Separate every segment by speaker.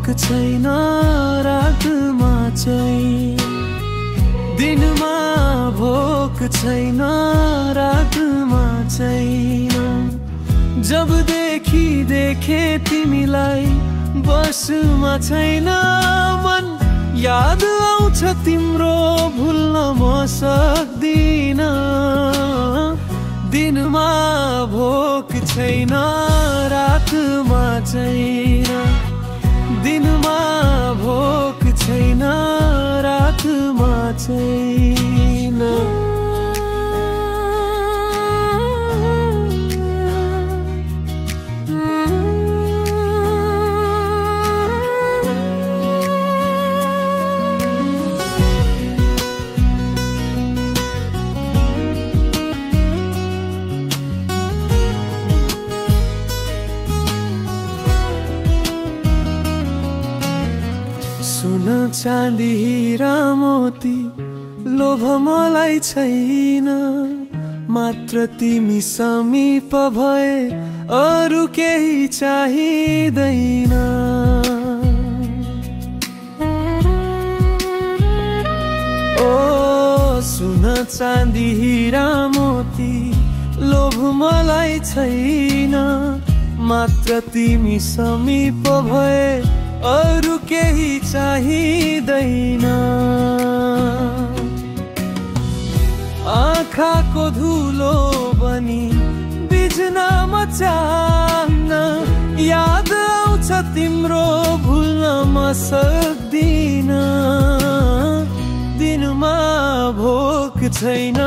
Speaker 1: भोक छैन रातमा चाहिँ, दिनमा भोक छैन रातमा छैन। जबदेखि देखे तिमीलाई बसमा छैन मन, याद आउँछ तिम्रो भुल्न म सक्दिन। दिनमा भोक छैन रातमा छैन, दिनमा भोक छैन रातमा छैन। सुन चाँदी हीरा मोती लोभ मलाई छैन, मात्र तिमी समीप भए अरू केही चाहिँदैन। ओ सुन चाँदी हीरा मोती लोभ मलाई छैन, मात्र तिमी समीप भए अरू केही चाहिँदैन। आँखाको धुलो बनी बिझ्न म चाहन्न, याद आउँछ तिम्रो भुल्न म सक्दिन। दिनमा भोक छैन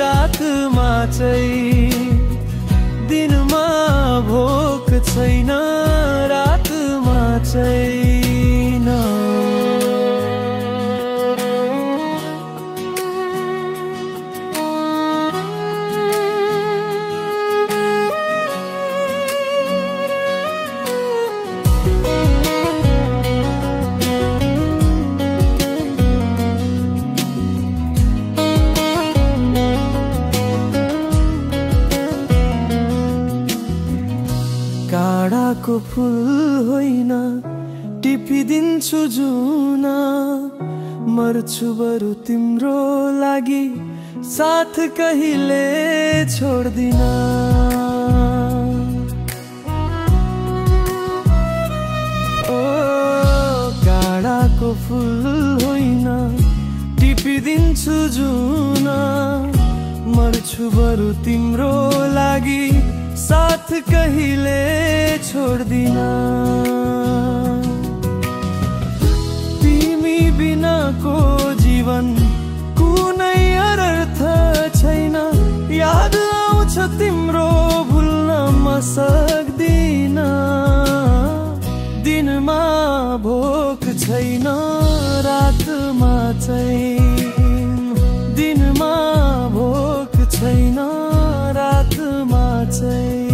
Speaker 1: रातमा चाहिँ, दिनमा भोक छैन रातमा छैन। काँडाको फुल होइन टिपिदिन्छु जुन, मर्छु बरु तिम्रो लागि साथ कहिले छोड्दिन। ओ काँडाको फुल होइन टिपिदिन्छु जुन, मर्छु बरु तिम्रो लागि साथ कहिले छोड्दिन। तिमी बिनाको जीवन कुनै अर्थ छैन, याद आउँछ तिम्रो भुल्न म सक्दिन। दिनमा भोक छैन रातमा चाहिँ, दिनमा भोक छैन रातमा चाहिँ।